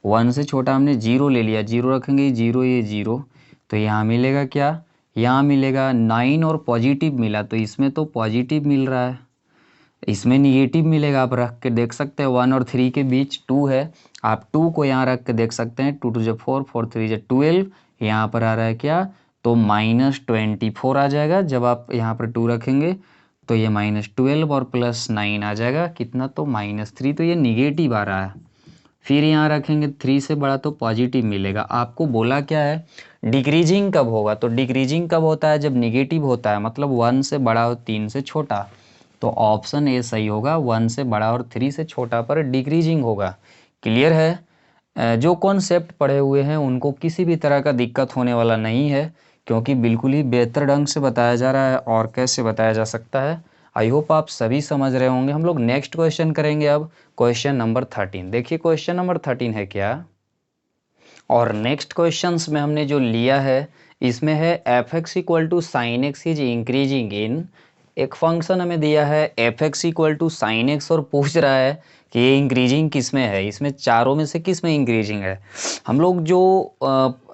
1 से छोटा हमने 0 ले लिया, 0 रखेंगे 0 ये 0, तो यहाँ मिलेगा क्या, यहाँ मिलेगा 9 और पॉजिटिव मिला, तो इसमें तो पॉजिटिव मिल रहा है, इसमें निगेटिव मिलेगा। आप रख के देख सकते हैं 1 और 3 के बीच 2 है, आप 2 को यहाँ रख के देख सकते हैं। 2 2 जा 4, 4 3 जा 12, यहाँ पर आ रहा है क्या, तो -24 आ जाएगा। जब आप यहाँ पर 2 रखेंगे तो ये -12 और प्लस 9 आ जाएगा, कितना, तो -3, तो ये निगेटिव आ रहा है। फिर यहाँ रखेंगे 3 से बड़ा तो पॉजिटिव मिलेगा। आपको बोला क्या है, डिक्रीजिंग कब होगा, तो डिक्रीजिंग कब होता है, जब निगेटिव होता है, मतलब 1 से बड़ा और 3 से छोटा। तो ऑप्शन ए सही होगा, 1 से बड़ा और 3 से छोटा पर डिक्रीजिंग होगा। क्लियर है। जो कॉन्सेप्ट पढ़े हुए हैं उनको किसी भी तरह का दिक्कत होने वाला नहीं है, क्योंकि बिल्कुल ही बेहतर ढंग से बताया जा रहा है, और कैसे बताया जा सकता है। आई होप आप सभी समझ रहे होंगे। हम लोग नेक्स्ट क्वेश्चन करेंगे अब, क्वेश्चन नंबर 13। देखिए क्वेश्चन नंबर 13 है क्या, और नेक्स्ट क्वेश्चंस में हमने जो लिया है इसमें है f x equal to sine x is increasing in, एक फंक्शन हमें दिया है f x equal to sine x, और पूछ रहा है कि ये इंक्रीजिंग किस में है, इसमें चारों में से किस में इंक्रीजिंग है। हम लोग जो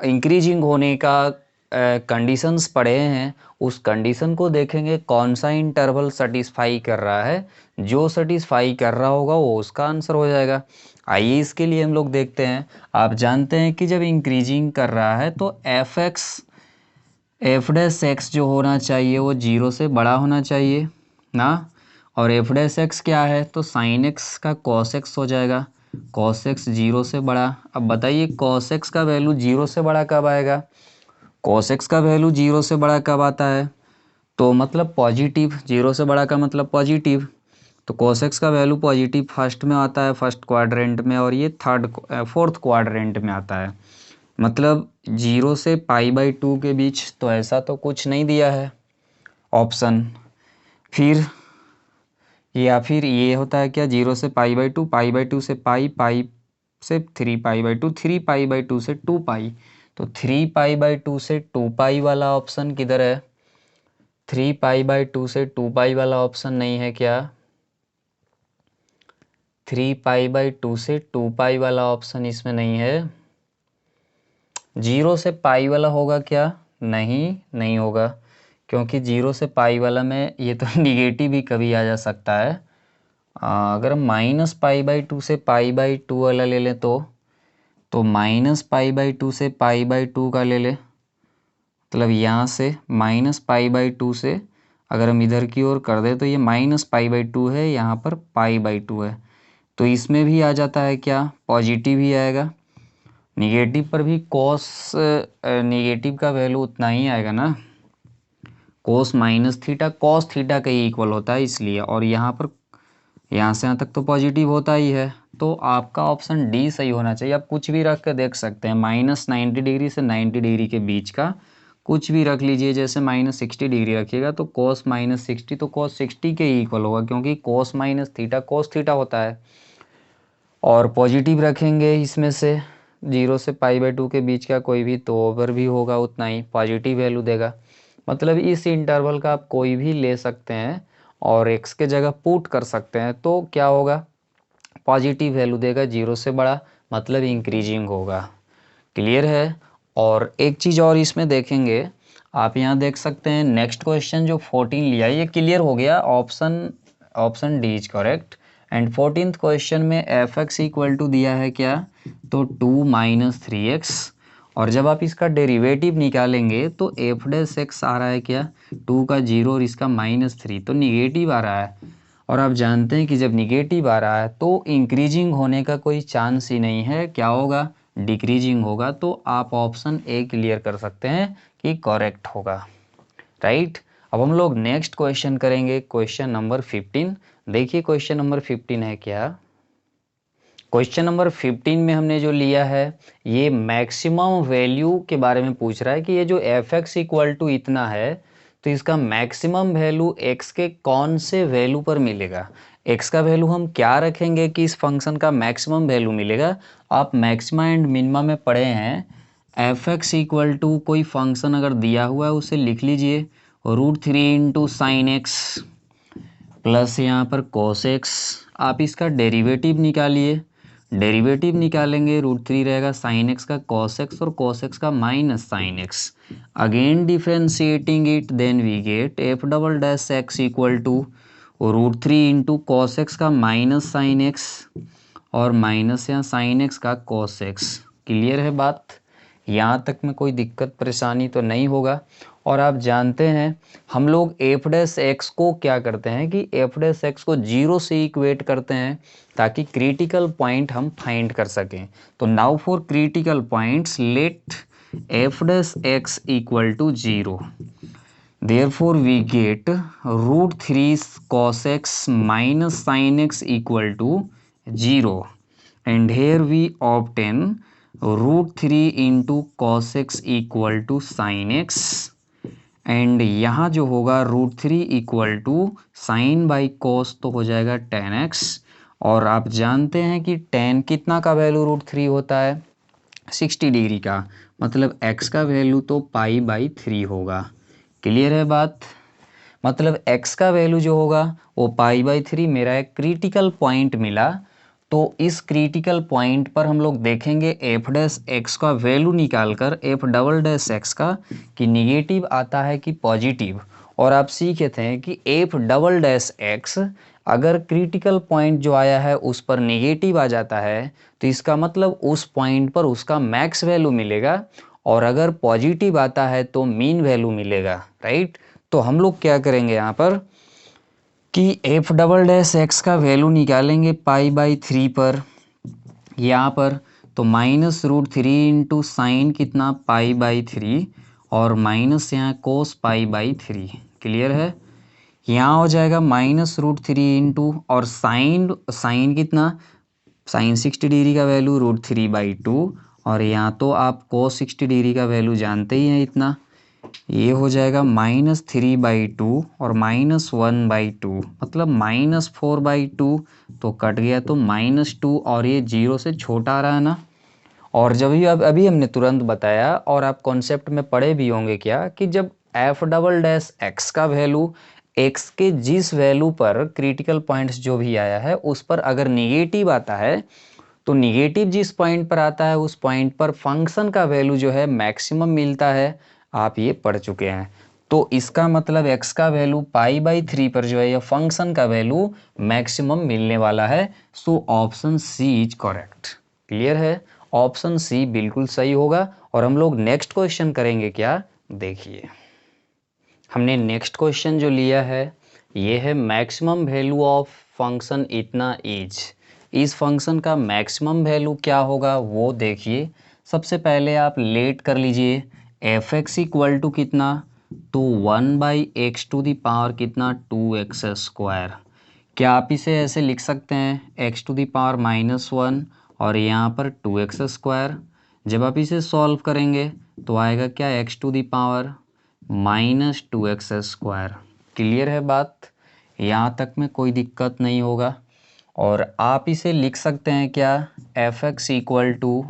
इंक्रीजिंग होने का कंडीशंस पढ़े हैं उस कंडीशन को देखेंगे कौन सा इंटरवल सेटिस्फाई कर रहा है, जो सेटिस्फाई कर रहा होगा वो उसका आंसर हो जाएगा। आइए इसके लिए हम लोग देखते हैं। आप जानते हैं कि जब इंक्रीजिंग कर रहा है तो एफ डैश एक्स जो होना चाहिए वो 0 से बड़ा होना चाहिए ना, और एफ डैश एक्स क्या है, तो साइन एक्स का कॉस एक्स हो जाएगा, कॉस एक्स 0 से बड़ा। अब बताइए कॉस एक्स का वैल्यू 0 से बड़ा कब आएगा, कॉस एक्स का वैल्यू 0 से बड़ा कब आता है, तो मतलब पॉजिटिव, 0 से बड़ा का मतलब पॉजिटिव। तो cos x का वैल्यू पॉजिटिव फर्स्ट में आता है, फर्स्ट क्वाड्रेंट में, और ये फोर्थ क्वाड्रेंट में आता है, मतलब 0 से π/2 के बीच। तो ऐसा तो कुछ नहीं दिया है ऑप्शन। फिर या फिर ये होता है क्या, 0 से π/2, π/2 से पाई, से 3π/2, 3π/2 से 2π, तो 3π/2 से 2π वाला ऑप्शन किधर है? 3π/2 से 2π वाला ऑप्शन नहीं है क्या? 3π/2 से 2π वाला ऑप्शन इसमें नहीं है। 0 से पाई वाला होगा क्या? नहीं होगा, क्योंकि 0 से पाई वाला में ये तो निगेटिव भी कभी आ जा सकता है। अगर -π/2 से π/2 वाला ले लें तो -π/2 से π/2 का ले लें, मतलब यहाँ से -π/2 से अगर हम इधर की ओर कर दें तो ये -π/2 है, यहाँ पर π/2 है, तो इसमें भी आ जाता है क्या? पॉजिटिव ही आएगा। निगेटिव पर भी निगेटिव का वैल्यू उतना ही आएगा ना, कोस माइनस थीटा कॉस थीटा के इक्वल होता है इसलिए, और यहाँ पर यहाँ से यहाँ तक तो पॉजिटिव होता ही है, तो आपका ऑप्शन डी सही होना चाहिए। आप कुछ भी रख कर देख सकते हैं, -90 डिग्री से 90 डिग्री के बीच का कुछ भी रख लीजिए, जैसे -60 डिग्री रखिएगा तो cos -60 तो cos 60 के इक्वल होगा, क्योंकि cos minus theta cos theta होता है। और पॉजिटिव रखेंगे इसमें से 0 से π/2 के बीच का कोई भी, तो ओवर भी होगा उतना ही, पॉजिटिव वैल्यू देगा। मतलब इस इंटरवल का आप कोई भी ले सकते हैं और x के जगह पुट कर सकते हैं, तो क्या होगा? पॉजिटिव वैल्यू देगा, 0 से बड़ा मतलब इंक्रीजिंग होगा। क्लियर है? और एक चीज़ और इसमें देखेंगे, आप यहाँ देख सकते हैं नेक्स्ट क्वेश्चन जो 14 लिया है ये क्लियर हो गया, option D is correct. And 14th question में fx इक्वल टू दिया है क्या? तो 2 - 3x, और जब आप इसका डेरिवेटिव निकालेंगे तो f' आ रहा है क्या? 2 का 0 और इसका -3, तो निगेटिव आ रहा है। और आप जानते हैं कि जब निगेटिव आ रहा है तो इंक्रीजिंग होने का कोई चांस ही नहीं है, क्या होगा? डिक्रीजिंग होगा। तो आप ऑप्शन ए क्लियर कर सकते हैं कि करेक्ट होगा, राइट। अब हम लोग नेक्स्ट क्वेश्चन करेंगे, क्वेश्चन नंबर 15। देखिए क्वेश्चन नंबर 15 है क्या? क्वेश्चन नंबर 15 में हमने जो लिया है ये मैक्सिमम वैल्यू के बारे में पूछ रहा है कि ये जो fx इक्वल टू इतना है तो इसका मैक्सिमम वैल्यू x के कौन से वैल्यू पर मिलेगा। x का वैल्यू हम क्या रखेंगे कि इस फंक्शन का मैक्सिमम वैल्यू मिलेगा। आप मैक्सिमा एंड मिनिमा में पढ़े हैं, fx इक्वल टू कोई फंक्शन अगर दिया हुआ है उसे लिख लीजिए √3 × sin x प्लस यहाँ पर cos x। आप इसका डेरिवेटिव निकालिए, डेरिवेटिव निकालेंगे √3 रहेगा sin x का cos x और cos x का minus sin x। Again differentiating it then we get f" equal to √3 × cos x का माइनस sin x और माइनस यहाँ sin x का cos x। क्लियर है बात? यहाँ तक में कोई दिक्कत परेशानी तो नहीं होगा। और आप जानते हैं हम लोग f' को क्या करते हैं कि f' को 0 से इक्वेट करते हैं ताकि क्रिटिकल पॉइंट हम फाइंड कर सकें। तो now for critical points let f' equal to 0, therefore we get √3 cos x minus sin x equal to 0, and here we obtain √3 into cos x equal to sin x, and यहाँ जो होगा √3 equal to sine by cos तो हो जाएगा tan x। और आप जानते हैं कि tan कितना का वैल्यू √3 होता है? 60 डिग्री का, मतलब x का वैल्यू तो π/3 होगा। क्लियर है बात? मतलब x का वैल्यू जो होगा वो π/3 मेरा एक क्रिटिकल पॉइंट मिला। तो इस क्रिटिकल पॉइंट पर हम लोग देखेंगे f' का वैल्यू निकालकर f" का कि निगेटिव आता है कि पॉजिटिव। और आप सीखे थे कि f" अगर क्रिटिकल पॉइंट जो आया है उस पर निगेटिव आ जाता है तो इसका मतलब उस पॉइंट पर उसका मैक्स वैल्यू मिलेगा, और अगर पॉजिटिव आता है तो मीन वैल्यू मिलेगा, राइट। तो हम लोग क्या करेंगे यहाँ पर कि f" का वैल्यू निकालेंगे π/3 पर, यहाँ पर तो -√3 × साइन कितना π/3 और माइनस यहाँ cos π/3। क्लियर है? यहाँ हो जाएगा -√3 और साइन कितना, साइन 60 डिग्री का वैल्यू √3/2, और यहाँ तो आप cos 60 डिग्री का वैल्यू जानते ही हैं इतना, ये हो जाएगा -3/2 और -1/2, मतलब -4/2, तो कट गया तो -2, और ये 0 से छोटा आ रहा है ना। और जब भी अभी हमने तुरंत बताया, और आप कॉन्सेप्ट में पढ़े भी होंगे क्या, कि जब f डबल डैश x का वैल्यू x के जिस वैल्यू पर क्रिटिकल पॉइंट्स जो भी आया है उस पर अगर निगेटिव आता है, तो निगेटिव जिस पॉइंट पर आता है उस पॉइंट पर फंक्शन का वैल्यू जो है मैक्सिमम मिलता है। आप ये पढ़ चुके हैं। तो इसका मतलब x का वैल्यू π/3 पर जो है या फंक्शन का वैल्यू मैक्सिमम मिलने वाला है। So option C is correct. Clear है, ऑप्शन सी बिल्कुल सही होगा। और हम लोग नेक्स्ट क्वेश्चन करेंगे क्या, देखिए। हमने नेक्स्ट क्वेश्चन जो लिया है ये है मैक्सिमम वैल्यू ऑफ फंक्शन इतना इस फंक्शन का मैक्सिमम वैल्यू क्या होगा वो देखिए। सबसे पहले आप लेट कर लीजिए एफ एक्स इक्वल टू कितना, तो 1/x⁴ कितना 2x²। क्या आप इसे ऐसे लिख सकते हैं x⁻⁻1 और यहाँ पर 2x²। जब आप इसे सॉल्व करेंगे तो आएगा क्या x⁻⁻2x²। क्लियर है बात, यहाँ तक में कोई दिक्कत नहीं होगा। और आप इसे लिख सकते हैं क्या f x equal to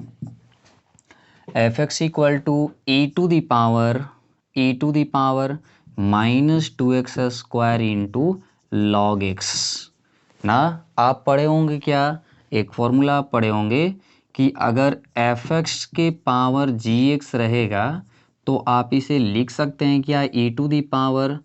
-2x² into log x ना। आप पढ़े होंगे क्या, एक फॉर्मूला आप पढ़े होंगे कि अगर एफ एक्स के पावर जी एक्स रहेगा तो आप इसे लिख सकते हैं क्या e⁻g⁵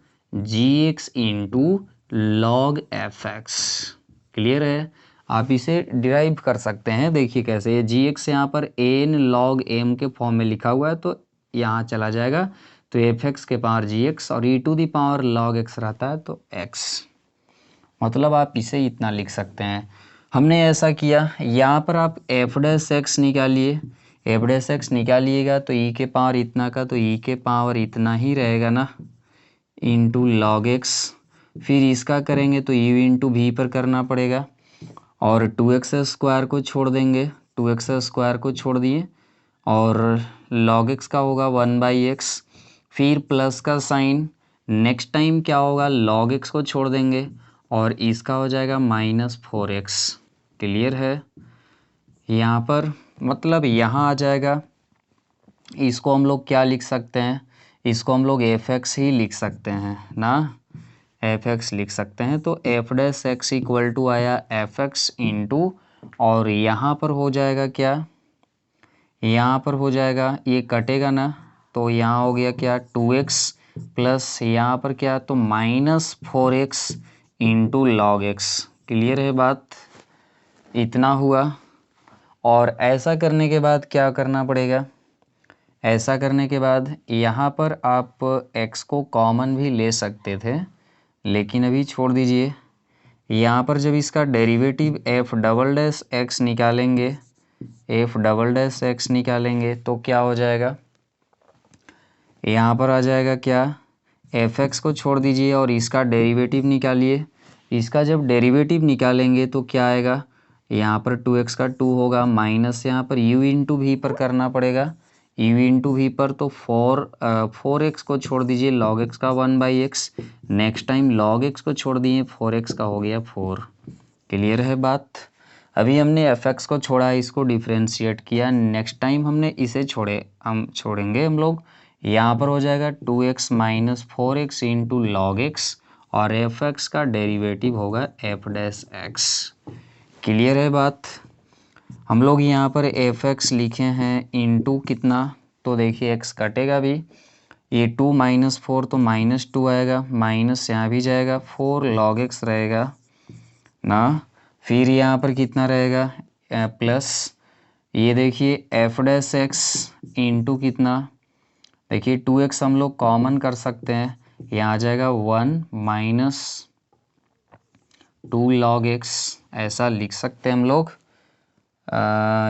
into log F x. Clear है, आप इसे डिराइव कर सकते हैं। देखिए कैसे, ये जी एक्स यहाँ पर एन लॉग एम के फॉर्म में लिखा हुआ है तो यहाँ चला जाएगा, तो एफ एक्स के पावर जी एक्स और e⁻ लॉग एक्स रहता है तो एक्स। मतलब आप इसे इतना लिख सकते हैं। हमने ऐसा किया, यहाँ पर आप f'(x) निकालिए। f'(x) निकालिएगा तो e के पावर इतना का तो e के पावर इतना ही रहेगा ना, इंटू लॉग एक्स। फिर इसका करेंगे तो u इंटू वी पर करना पड़ेगा, और 2x² को छोड़ देंगे, 2x² को छोड़ दिए, और log x का होगा 1/x। फिर प्लस का साइन, नेक्स्ट टाइम क्या होगा log x को छोड़ देंगे और इसका हो जाएगा -4x। क्लियर है, यहाँ पर मतलब यहाँ आ जाएगा। इसको हम लोग क्या लिख सकते हैं, इसको हम लोग एफ एक्स ही लिख सकते हैं ना, एफ एक्स लिख सकते हैं। तो f'(x) इक्वल टू आया एफ एक्स इंटू, और यहाँ पर हो जाएगा क्या, यहाँ पर हो जाएगा, ये कटेगा ना, तो यहाँ हो गया क्या 2x प्लस यहाँ पर क्या तो -4x into log x. Clear है बात, इतना हुआ। और ऐसा करने के बाद क्या करना पड़ेगा, ऐसा करने के बाद यहाँ पर आप x को कॉमन भी ले सकते थे, लेकिन अभी छोड़ दीजिए। यहाँ पर जब इसका डेरिवेटिव f'(x) निकालेंगे, f'(x) निकालेंगे तो क्या हो जाएगा, यहाँ पर आ जाएगा क्या, f(x) को छोड़ दीजिए और इसका डेरिवेटिव निकालिए। इसका जब डेरिवेटिव निकालेंगे तो क्या आएगा, यहाँ पर 2x का 2 होगा, माइनस यहाँ पर u इंटू वी पर करना पड़ेगा, u इंटू वी पर तो 4x को छोड़ दीजिए, log x का 1/x। Next time log x को छोड़ दिए, 4x का हो गया 4। क्लियर है बात, अभी हमने f(x) को छोड़ा, इसको डिफ्रेंशिएट किया, नेक्स्ट टाइम हमने इसे छोड़ेंगे हम लोग। यहाँ पर हो जाएगा 2x - 4x into log x, और f(x) का डेरिवेटिव होगा f'(x). क्लियर है बात, हम लोग यहाँ पर f(x) लिखे हैं इंटू कितना, तो देखिए x कटेगा भी, ये 2 - 4 तो -2 आएगा, माइनस यहाँ भी जाएगा, 4 log x रहेगा ना। फिर यहाँ पर कितना रहेगा प्लस, ये देखिए f'(x) इंटू कितना, देखिए 2x हम लोग कॉमन कर सकते हैं, यहाँ आ जाएगा 1 - 2 log x, ऐसा लिख सकते हैं हम लोग,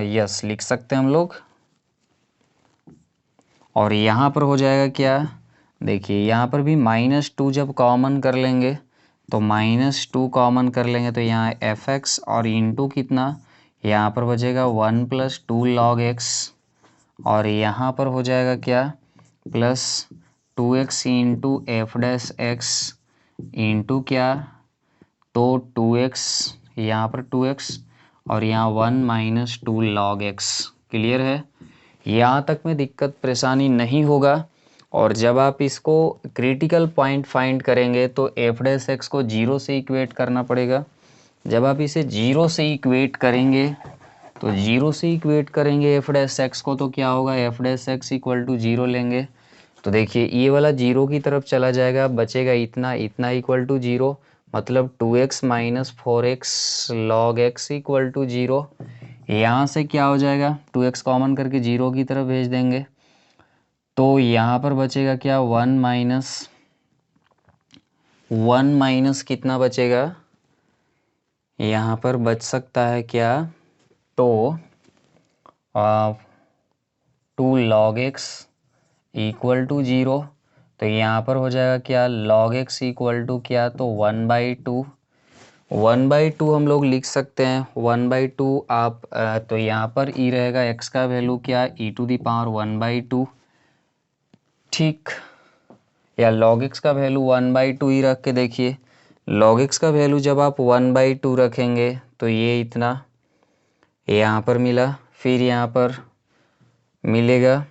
यस लिख सकते हैं हम लोग। और यहाँ पर हो जाएगा क्या, देखिए यहाँ पर भी -2 जब कॉमन कर लेंगे तो -2 कॉमन कर लेंगे तो यहाँ f(x) और इंटू कितना, यहाँ पर बचेगा 1 + 2 log x, और यहाँ पर हो जाएगा क्या plus 2x into F dash x into क्या, तो 2x, यहाँ पर 2x और यहाँ 1 माइनस 2 लॉग x। क्लियर है, यहाँ तक में दिक्कत परेशानी नहीं होगा। और जब आप इसको क्रिटिकल पॉइंट फाइंड करेंगे तो एफ डैश एक्स को 0 से इक्वेट करना पड़ेगा। जब आप इसे 0 से इक्वेट करेंगे तो 0 से इक्वेट करेंगे एफ डैश एक्स को, तो क्या होगा, f dash x equal to 0 लेंगे तो देखिए ये वाला 0 की तरफ चला जाएगा, बचेगा इतना, इतना इक्वल टू 0, मतलब 2x minus 4x log x equal to 0। यहाँ से क्या हो जाएगा, 2x कॉमन करके 0 की तरफ भेज देंगे तो यहाँ पर बचेगा क्या, 1 माइनस कितना बचेगा, यहाँ पर बच सकता है क्या, तो 2 लॉग x इक्वल टू 0, तो यहाँ पर हो जाएगा क्या, log x इक्वल टू क्या, तो 1/2। 1/2 हम लोग लिख सकते हैं, 1/2 आप तो यहाँ पर e रहेगा, x का वैल्यू क्या, e⁻, 1/2, ठीक। या log x का वैल्यू 1/2 ही रख के देखिए, log x का वैल्यू जब आप 1/2 रखेंगे तो ये इतना यहाँ पर मिला, फिर यहाँ पर मिलेगा,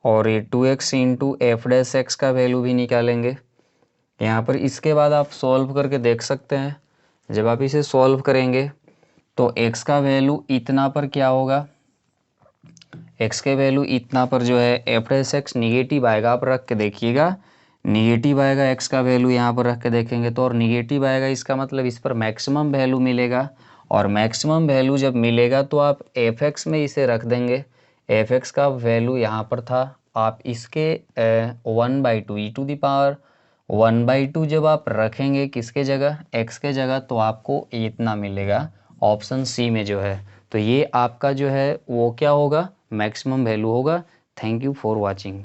और ये 2x into F dash x का वैल्यू भी निकालेंगे यहाँ पर। इसके बाद आप सॉल्व करके देख सकते हैं, जब आप इसे सॉल्व करेंगे तो x का वैल्यू इतना पर क्या होगा, x के वैल्यू इतना पर जो है एफ डैश एक्स निगेटिव आएगा, आप रख के देखिएगा, निगेटिव आएगा, x का वैल्यू यहाँ पर रख के देखेंगे तो, और निगेटिव आएगा, इसका मतलब इस पर मैक्सिमम वैल्यू मिलेगा, और मैक्सिमम वैल्यू जब मिलेगा तो आप एफ एक्स में इसे रख देंगे, एफ एक्स का वैल्यू यहाँ पर था, आप इसके 1/2 e⁻, 1/2 जब आप रखेंगे किसके जगह, x के जगह, तो आपको इतना मिलेगा ऑप्शन सी में जो है। तो ये आपका जो है वो क्या होगा, मैक्सिमम वैल्यू होगा। Thank you for watching.